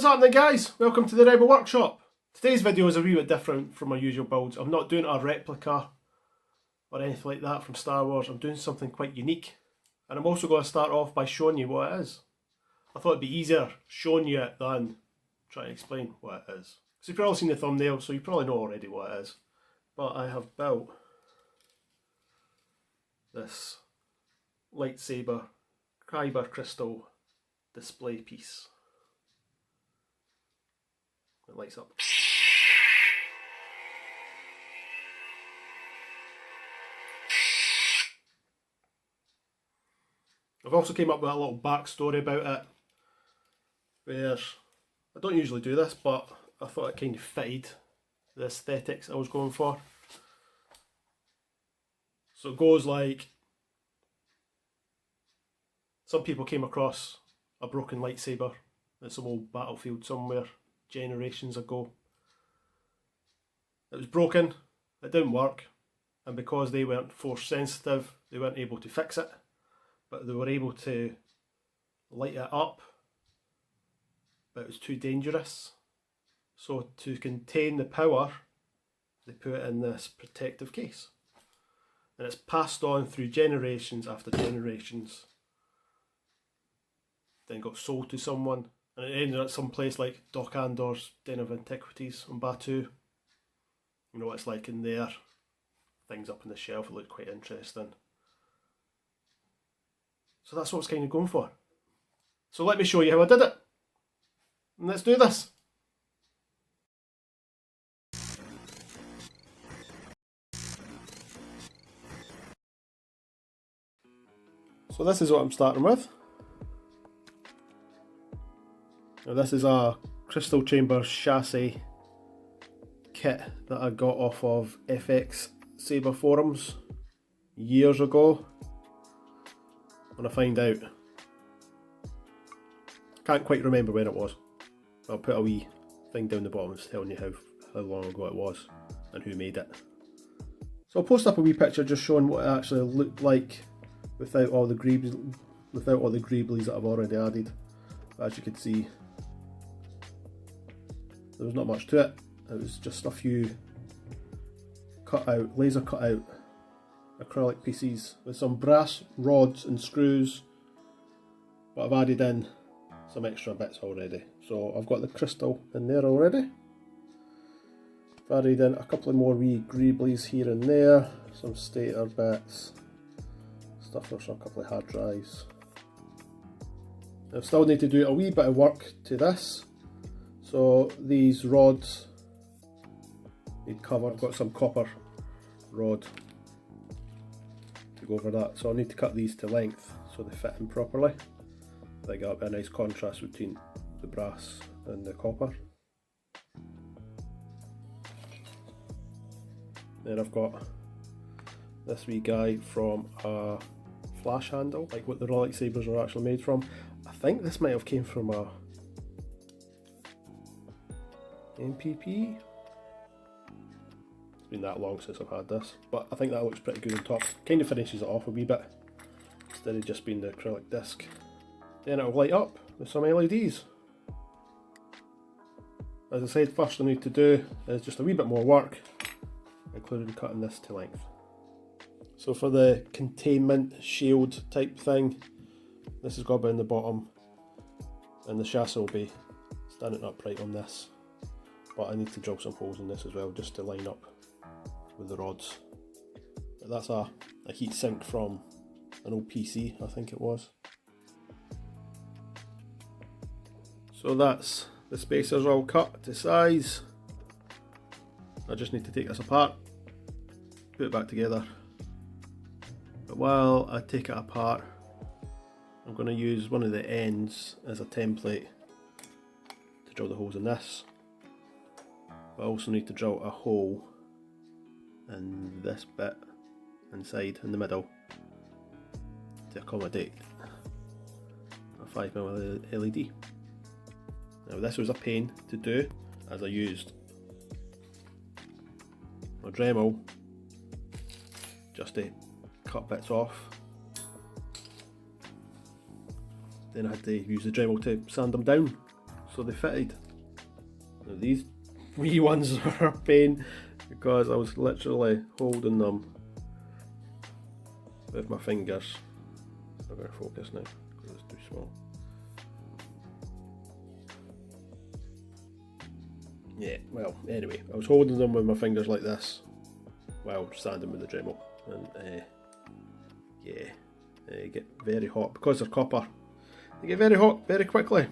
What's happening, guys? Welcome to the Rebel Workshop. Today's video is a wee bit different from my usual builds. I'm not doing a replica or anything like that from Star Wars. I'm doing something quite unique. And I'm also going to start off by showing you what it is. I thought it'd be easier showing you it than trying to explain what it is. So you've probably seen the thumbnail, so you probably know already what it is. But I have built this Lightsaber Kyber Crystal Display piece. It lights up. I've also came up with a little backstory about it, where I don't usually do this, but I thought it kind of fitted the aesthetics I was going for. So it goes like, some people came across a broken lightsaber at some old battlefield somewhere generations ago. It was broken, it didn't work, and because they weren't force sensitive, they weren't able to fix it, but they were able to light it up, but it was too dangerous. So to contain the power, they put it in this protective case. And it's passed on through generations after generations. Then got sold to someone, and it ended at some place like Doc Andor's Den of Antiquities on Batuu. You know what it's like in there. Things up on the shelf, it looked quite interesting. So that's what I was kind of going for. So let me show you how I did it. And let's do this. So this is what I'm starting with. Now this is a Crystal Chamber chassis kit that I got off of FX-sabers forums years ago. When I find out, can't quite remember when it was. I'll put a wee thing down the bottom telling you how long ago it was and who made it. So I'll post up a wee picture just showing what it actually looked like without all the greeblies that I've already added. As you can see, there was not much to it. It was just a few laser cut out acrylic pieces with some brass rods and screws, but I've added in some extra bits already. So I've got the crystal in there already. I've added in a couple of more wee greeblies here and there, some stator bits, stuff for a couple of hard drives. I still need to do a wee bit of work to this. So these rods need cover. I've got some copper rod to go over that, so I need to cut these to length so they fit in properly. They got a nice contrast between the brass and the copper. Then I've got this wee guy from a flash handle, like what the lightsabers are actually made from. I think this might have came from a MPP. It's been that long since I've had this, but I think that looks pretty good on top. Kind of finishes it off a wee bit instead of just being the acrylic disc. Then it'll light up with some LEDs. As I said, first I need to do is just a wee bit more work, including cutting this to length. So for the containment shield type thing, this has got to be in the bottom, and the chassis will be standing upright on this. But I need to drill some holes in this as well, just to line up with the rods. But that's a heat sink from an old PC, I think it was. So that's the spacers all cut to size. I just need to take this apart, put it back together. But while I take it apart, I'm going to use one of the ends as a template to drill the holes in this. But I also need to drill a hole in this bit inside in the middle to accommodate a 5mm LED. Now this was a pain to do, as I used my Dremel just to cut bits off. Then I had to use the Dremel to sand them down so they fitted. Now these wee ones are a pain because I was literally holding them with my fingers. It's not going to focus now because it's too small. Yeah, well, anyway, I was holding them with my fingers like this while standing with the Dremel, and yeah, they get very hot because they're copper. They get very hot very quickly.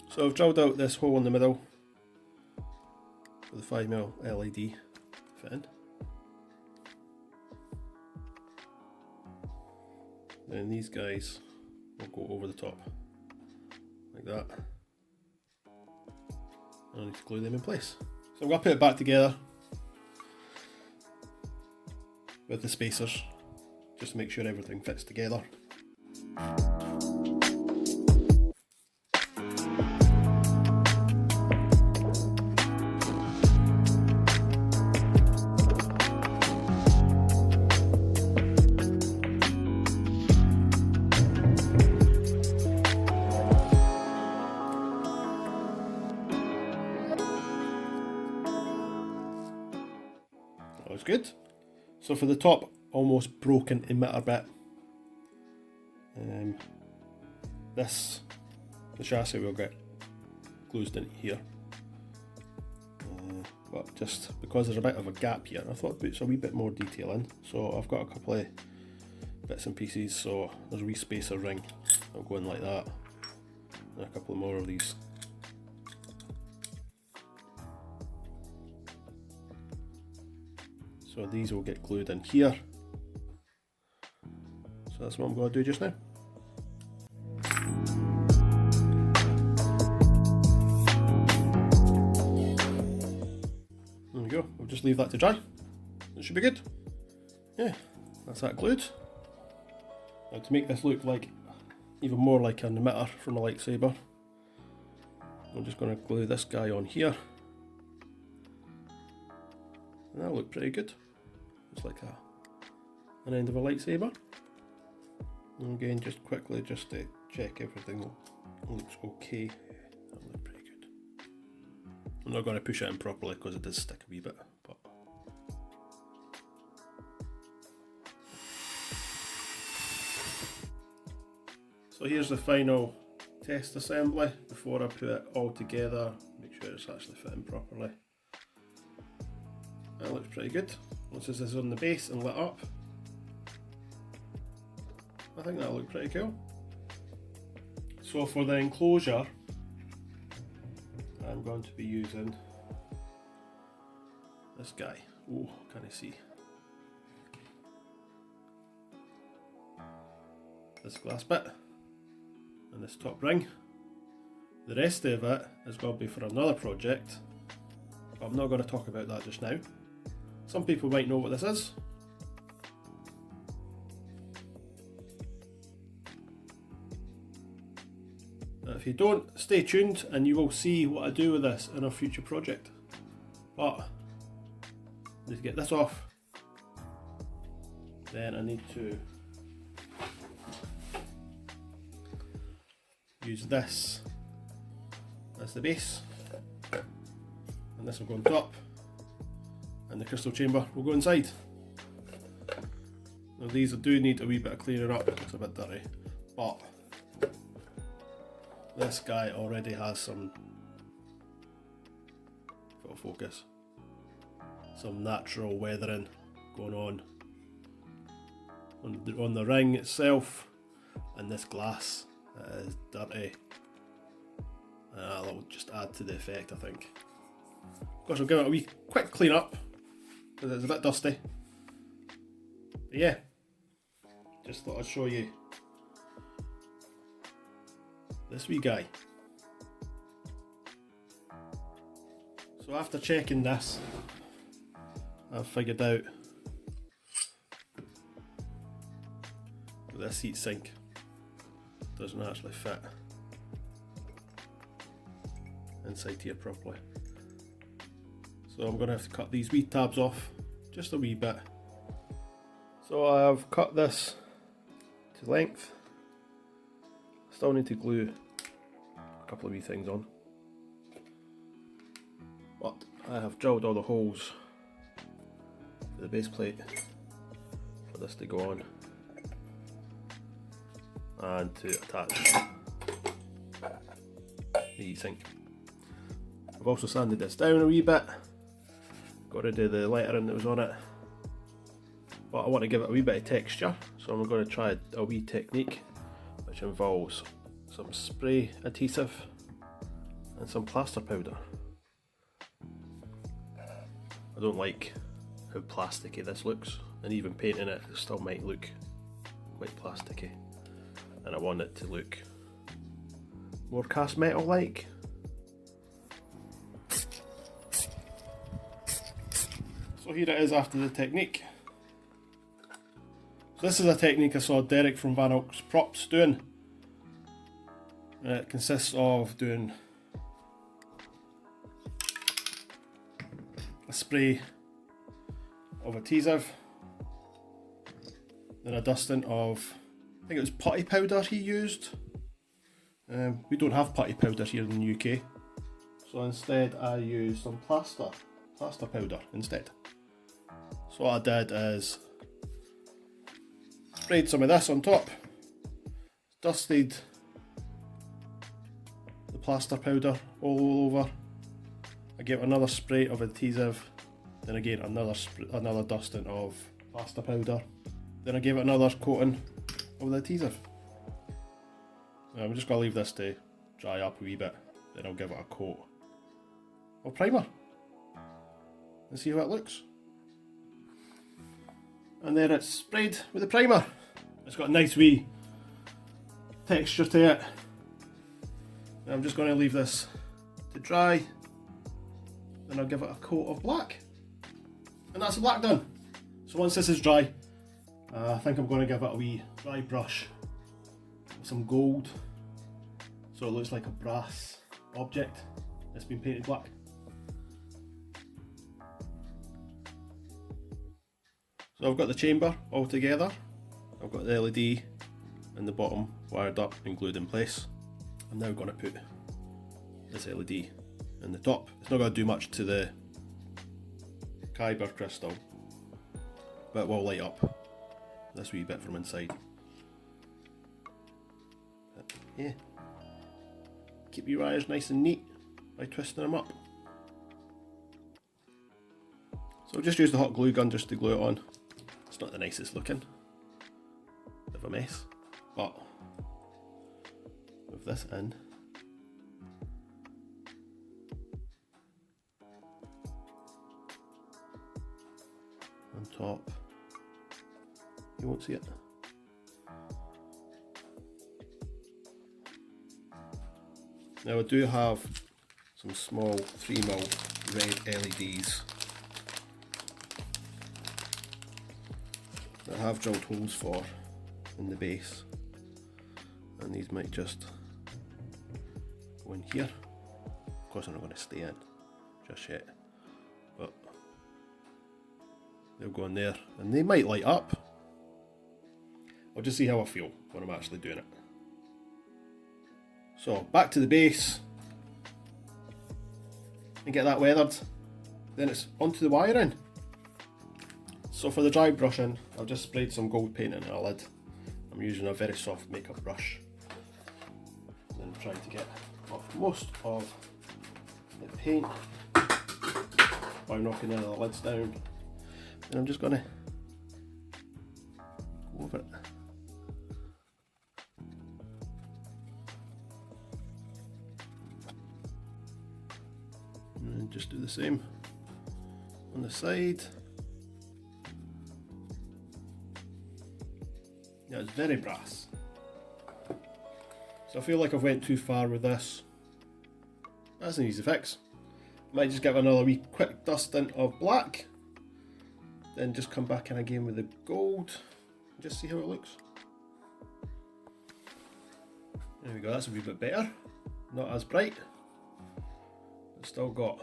So I've drilled out this hole in the middle with the 5mm LED fitting. Then these guys will go over the top like that. I need to glue them in place. So I'm going to put it back together with the spacers just to make sure everything fits together. That was good. So for the top almost broken emitter bit, the chassis will get glued into here, but just because there's a bit of a gap here, I thought I'd put a wee bit more detail in. So I've got a couple of bits and pieces. So there's a wee spacer ring that'll go in like that, and a couple more of these. So these will get glued in here. So that's what I'm going to do just now. There we go, we'll just leave that to dry. It should be good. Yeah, that's that glued. Now to make this look like even more like an emitter from a lightsaber, I'm just going to glue this guy on here. And that'll look pretty good. It's like an end of a lightsaber. And again, just quickly, just to check everything looks okay. That'll look pretty good. I'm not going to push it in properly because it does stick a wee bit. But so here's the final test assembly before I put it all together. Make sure it's actually fitting properly. That looks pretty good. Once this is on the base and lit up, I think that'll look pretty cool. So for the enclosure, I'm going to be using this guy. Oh, can I see? This glass bit and this top ring. The rest of it is going to be for another project, but I'm not going to talk about that just now. Some people might know what this is. If you don't, stay tuned and you will see what I do with this in a future project. But I need to get this off. Then I need to use this as the base. And this will go on top. And the crystal chamber will go inside. Now these do need a wee bit of clearing up, it's a bit dirty, but this guy already has some, if it'll focus, some natural weathering going on the ring itself, and this glass is dirty. That'll just add to the effect, I think. Of course, I'll give it a wee quick clean up because it's a bit dusty. But yeah, just thought I'd show you this wee guy. So after checking this, I've figured out that this heat sink doesn't actually fit inside here properly. So I'm going to have to cut these wee tabs off just a wee bit. So I've cut this to length. Still need to glue couple of wee things on. But I have drilled all the holes for the base plate for this to go on and to attach the heat sink. I've also sanded this down a wee bit, got rid of the lettering that was on it, but I want to give it a wee bit of texture, so I'm going to try a wee technique which involves some spray adhesive and some plaster powder. I don't like how plasticky this looks, and even painting it still might look quite plasticky, and I want it to look more cast metal like. So here it is after the technique. So this is a technique I saw Derek from Van Oaks Props doing. It consists of doing a spray of adhesive, then a dusting of, I think it was putty powder he used. We don't have putty powder here in the UK, so instead I used some plaster powder instead. So what I did is sprayed some of this on top, dusted the plaster powder all over. I gave it another spray of adhesive, then again another dusting of plaster powder, then I gave it another coating of the adhesive. Now I'm just going to leave this to dry up a wee bit, then I'll give it a coat of primer and see how it looks. And then it's sprayed with the primer. It's got a nice wee texture to it. Now I'm just going to leave this to dry, then I'll give it a coat of black, and that's the black done. So once this is dry, I think I'm going to give it a wee dry brush with some gold, so it looks like a brass object that's been painted black. So I've got the chamber all together, I've got the LED in the bottom wired up and glued in place. I'm now going to put this LED in the top. It's not going to do much to the Kyber crystal, but it will light up this wee bit from inside. But yeah, keep your wires nice and neat by twisting them up. So I'll just use the hot glue gun just to glue it on. It's not the nicest looking, bit of a mess, but with this in, on top, you won't see it. Now I do have some small 3mm red LEDs that I have drilled holes for in the base, and these might just go in here. Of course I'm not going to stay in just yet, but they'll go in there and they might light up. I'll just see how I feel when I'm actually doing it. So back to the base and get that weathered, then it's onto the wiring. So for the dry brushing, I've just sprayed some gold paint in a lid. I'm using a very soft makeup brush, and then I'm trying to get off most of the paint by knocking any of the lids down. And I'm just going to go over it. And just do the same on the side. Yeah, it's very brass. So I feel like I've went too far with this. That's an easy fix. Might just give another wee quick dusting of black, then just come back in again with the gold and just see how it looks. There we go, that's a wee bit better. Not as bright, but still got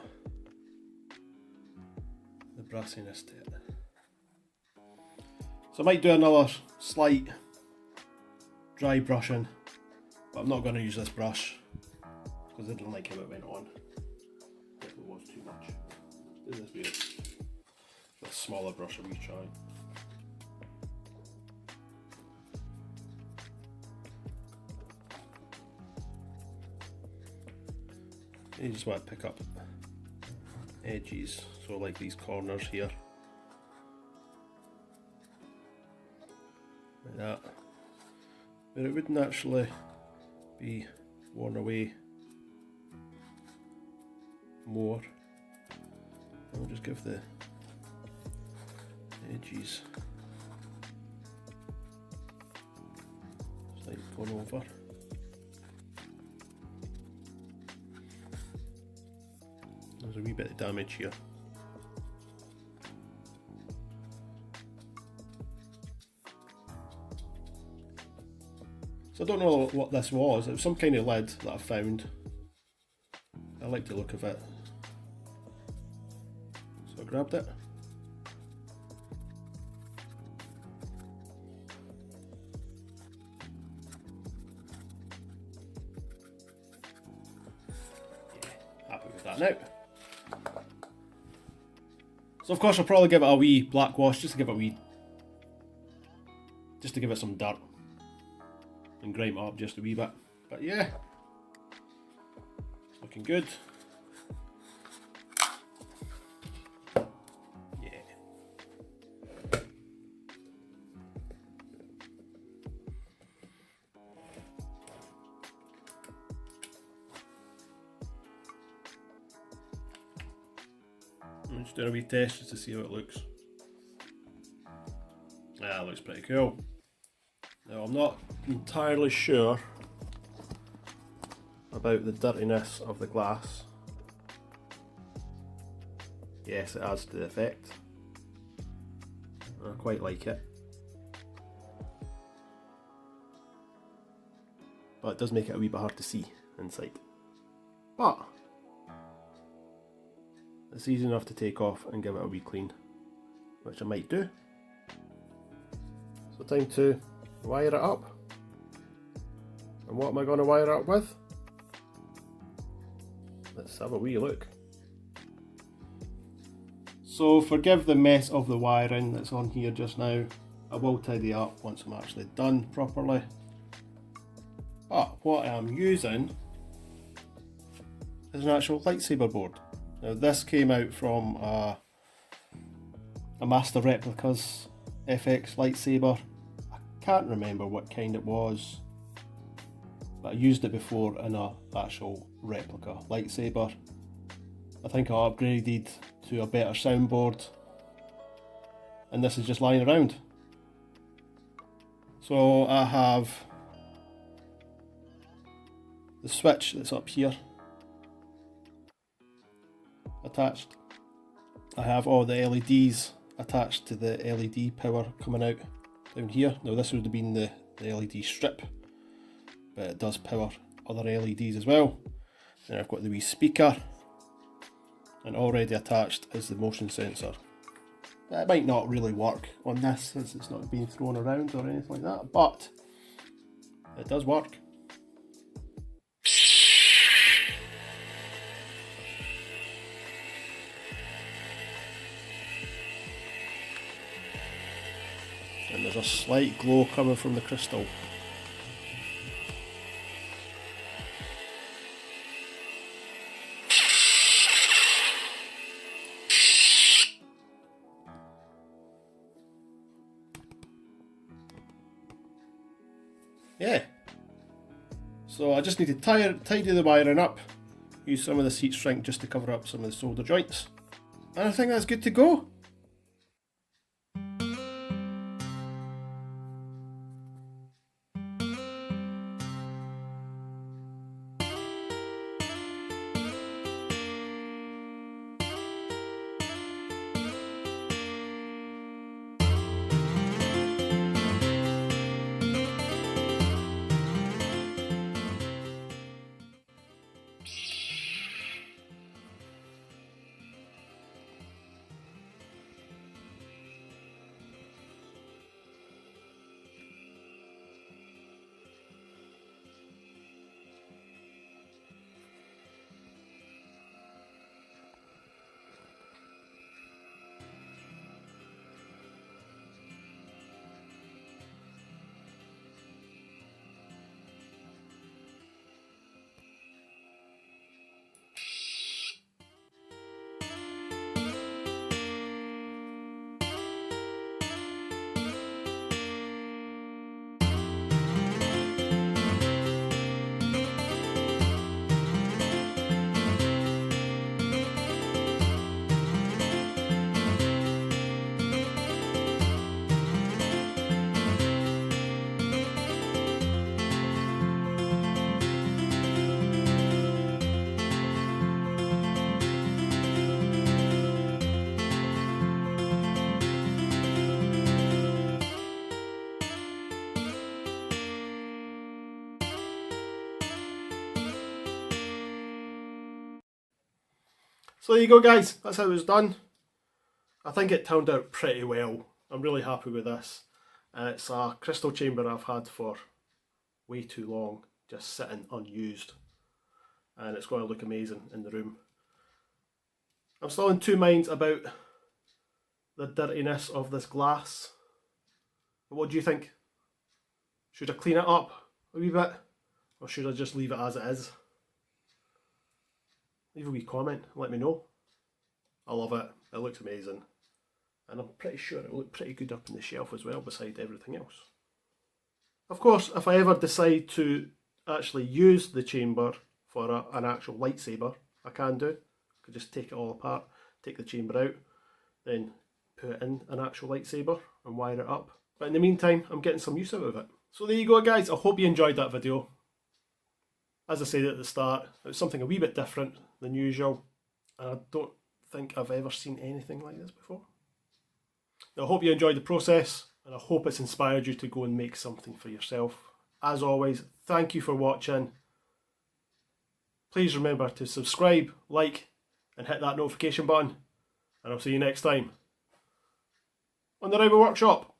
the brassiness to it. So I might do another slight dry brushing, but I'm not going to use this brush. because I didn't like how it went on. It was too much. Do this with a smaller brush, a wee try. You just want to pick up edges, so like these corners here, like that, but it wouldn't actually be worn away more. I'll just give the edges just like going over. There's a wee bit of damage here. So I don't know what this was. It was some kind of lid that I found. I like the look of it. So I grabbed it. Yeah, happy with that now. So of course I'll probably give it a wee black wash just to give it some dirt and grime it up just a wee bit. But yeah, it's looking good. Yeah. I'm just doing a wee test just to see how it looks. Yeah, it looks pretty cool. Now I'm not entirely sure about the dirtiness of the glass. Yes, it adds to the effect. I quite like it. But it does make it a wee bit hard to see inside. But it's easy enough to take off and give it a wee clean, which I might do. So time to wire it up. And what am I going to wire it up with? Let's have a wee look. So forgive the mess of the wiring that's on here just now. I will tidy up once I'm actually done properly. But what I'm using is an actual lightsaber board. Now this came out from a Master Replicas FX lightsaber. I can't remember what kind it was, but I used it before in a actual replica lightsaber. I think I upgraded to a better soundboard, and this is just lying around. So I have the switch that's up here attached. I have all the LEDs attached to the LED power coming out down here. Now this would have been the LED strip, but it does power other LEDs as well. Then I've got the wee speaker, and already attached is the motion sensor. It might not really work on this since it's not being thrown around or anything like that, but it does work. And there's a slight glow coming from the crystal. Yeah. So I just need to tidy the wiring up, use some of this heat shrink just to cover up some of the solder joints, and I think that's good to go. So there you go guys, that's how it was done. I think it turned out pretty well. I'm really happy with this. It's a crystal chamber I've had for way too long, just sitting unused. And it's going to look amazing in the room. I'm still in two minds about the dirtiness of this glass. What do you think? Should I clean it up a wee bit? Or should I just leave it as it is? Leave a wee comment, let me know. I love it, it looks amazing. And I'm pretty sure it'll look pretty good up on the shelf as well beside everything else. Of course, if I ever decide to actually use the chamber for an actual lightsaber, I can do. I could just take it all apart, take the chamber out, then put it in an actual lightsaber and wire it up. But in the meantime, I'm getting some use out of it. So there you go guys, I hope you enjoyed that video. As I said at the start, it was something a wee bit different than usual. And I don't think I've ever seen anything like this before. Now, I hope you enjoyed the process, and I hope it's inspired you to go and make something for yourself. As always, thank you for watching. Please remember to subscribe, like, and hit that notification button. And I'll see you next time on the Rebel Workshop.